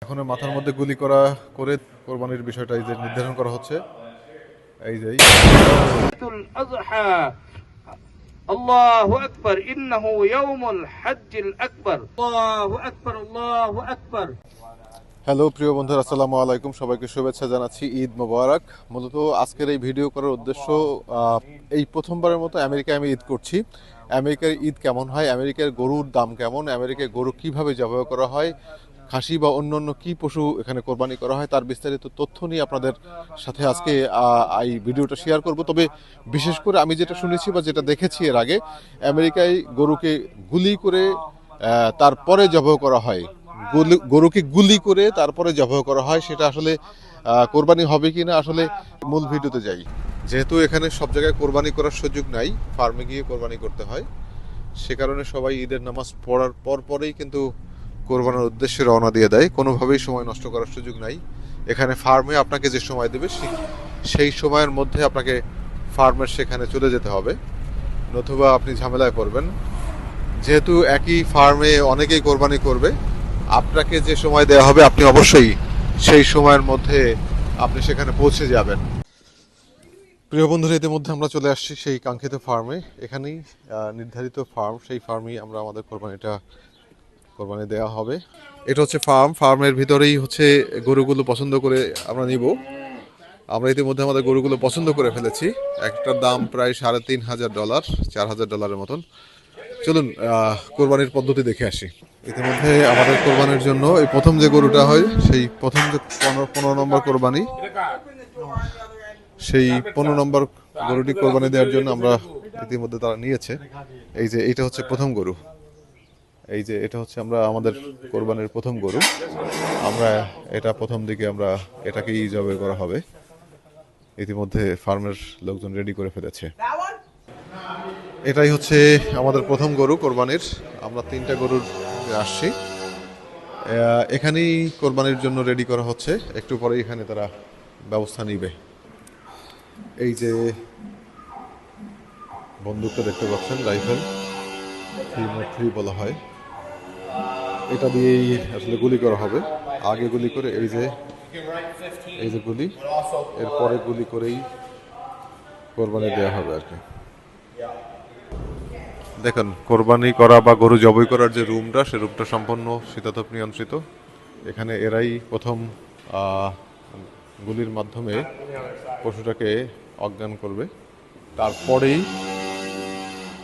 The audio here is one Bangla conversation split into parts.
এখন মাথার মধ্যে গুলি করা করে কোরবানির বিষয়টা এই যে নির্ধারণ করা হচ্ছে। এই যে الأضحى الله أكبر إنه يوم الحج الأكبر الله أكبر الله أكبر। হ্যালো প্রিয় বন্ধুরা, আসসালামু আলাইকুম। সবাইকে শুভেচ্ছা জানাচ্ছি, ঈদ মোবারক। মূলত আজকের এই ভিডিও করার উদ্দেশ্য, এই প্রথমবারের মতো আমেরিকায় আমি ঈদ করছি। আমেরিকার ঈদ কেমন হয়, আমেরিকার গরুর দাম কেমন, আমেরিকায় গরু কিভাবে জবাই করা হয়, খাসি বা অন্যান্য কি পশু এখানে কোরবানি করা হয়, তার বিস্তারিত তথ্য নিয়ে আপনাদের সাথে আজকে এই ভিডিওটা শেয়ার করব। তবে বিশেষ করে আমি যেটা শুনেছি বা যেটা দেখেছি এর আগে, আমেরিকায় গরুকে গুলি করে তারপরে জবাই করা হয়। গরুকে গুলি করে তারপরে জবাই করা হয়। সেটা আসলে কোরবানি হবে কিনা, আসলে মূল ভিডিওতে যাই। যেহেতু এখানে সব জায়গায় কোরবানি করার সুযোগ নাই, ফার্মে গিয়ে কোরবানি করতে হয়, সে কারণে সবাই ঈদের নামাজ পড়ার পরেই কিন্তু কোরবানির উদ্দেশ্যে রওনা দিয়ে দেয়। কোনোভাবেই সময় নষ্ট করার সুযোগ নাই। এখানে ফার্মে আপনাকে যে সময় দেবে সেই সময়ের মধ্যে আপনাকে ফার্মের সেখানে চলে যেতে হবে, নতুবা আপনি ঝামেলায় পড়বেন। যেহেতু একই ফার্মে অনেকেই কোরবানি করবে, আপনাকে যে সময় দেওয়া হবে আপনি অবশ্যই সেই সময়ের মধ্যে আপনি সেখানে পৌঁছে যাবেন। প্রিয় বন্ধুরা, ইতিমধ্যে আমরা চলে আসছি সেই কাঙ্ক্ষিত ফার্মে। এখানেই নির্ধারিত ফার্ম, সেই ফার্মেই আমরা আমাদের কোরবানি দেওয়া হবে। এটা হচ্ছে ফার্মের ভিতরেই হচ্ছে গরুগুলো পছন্দ করে আমরা নিব। আমরা ইতিমধ্যে আমাদের গরুগুলো পছন্দ করে ফেলেছি। একটার দাম প্রায় $3,500, $4,000 মতন। চলুন কোরবানির পদ্ধতি দেখে আসি। ইতিমধ্যে আমাদের কোরবানির জন্য এই প্রথম যে গরুটা হয়, সেই প্রথম যে 15 নম্বর কোরবানি, সেই 15 নম্বর গরুটি কোরবানি দেওয়ার জন্য আমরা ইতিমধ্যে তারা নিয়েছে। এই যে এটা হচ্ছে প্রথম গরু। এই যে এটা হচ্ছে আমাদের কোরবানির প্রথম গরু। আমরা এটা প্রথম দিকে আমরা এটাকেই জবাই করা হবে। ইতিমধ্যে ফার্মের লোকজন রেডি করে ফেলেছে। এটাই হচ্ছে আমাদের প্রথম গরু কোরবানির। আমরা 3টা গরুর আসছি। এখানেই কোরবানির জন্য রেডি করা হচ্ছে। একটু পরে এখানে তারা ব্যবস্থা নিবে। এই যে বন্দুকটা দেখতে পাচ্ছেন, রাইফেল 303 বলা হয়। এটা দিয়েই আসলে গুলি করা হবে। আগে গুলি করে এই যে গুলি, এরপরে গুলি করেই কোরবানি দেওয়া হবে আর কি। দেখেন, কোরবানি করা বা গরু জবাই করার যে রুমটা, সে রুমটা সম্পূর্ণ শীতাতপ নিয়ন্ত্রিত। এখানে এরাই প্রথম গুলির মাধ্যমে পশুটাকে অজ্ঞান করবে।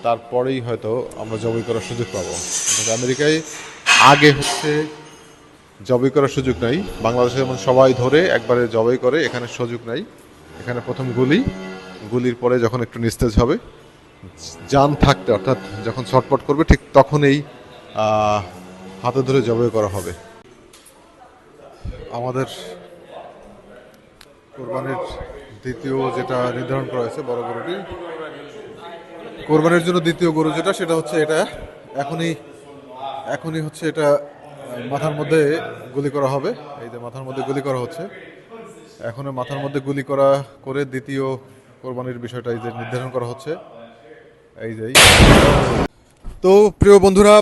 তারপরেই হয়তো আমরা জবাই করার সুযোগ পাবো। আমেরিকায় আগে হচ্ছে জবাই করার সুযোগ নাই। বাংলাদেশে যেমন সবাই ধরে একবারে জবাই করে, এখানে সুযোগ নাই। এখানে প্রথম গুলির পরে যখন একটু নিস্তেজ হবে, জান থাকতে, অর্থাৎ যখন ছটপট করবে, ঠিক তখনই হাতে ধরে জবাই করা হবে। আমাদের কোরবানির দ্বিতীয় যেটা নির্ধারণ করা হয়েছে, বড় গরুটি কোরবানির জন্য দ্বিতীয় গরু যেটা, সেটা হচ্ছে এটা। এখনই হচ্ছে এটা মাথার মধ্যে গুলি করা হবে। এই যে মাথার মধ্যে গুলি করা হচ্ছে। এখন মাথার মধ্যে গুলি করে দ্বিতীয় কোরবানির বিষয়টা এই যে নির্ধারণ করা হচ্ছে। এই যে তো প্রিয় বন্ধুরা,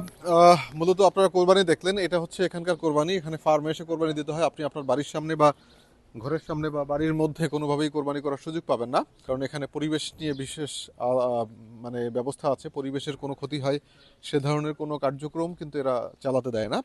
মূলত আপনারা কোরবানি দেখলেন। এটা হচ্ছে এখানকার কোরবানি। এখানে ফার্মে এসে কোরবানি দিতে হয়। আপনি আপনার বাড়ির সামনে বা ঘরের সামনে বা বাড়ির মধ্যে কোনোভাবেই কোরবানি করার সুযোগ পাবেন না, কারণ এখানে পরিবেশ নিয়ে বিশেষ মানে ব্যবস্থা আছে। পরিবেশের কোনো ক্ষতি হয় সে ধরনের কোনো কার্যক্রম কিন্তু এরা চালাতে দেয় না।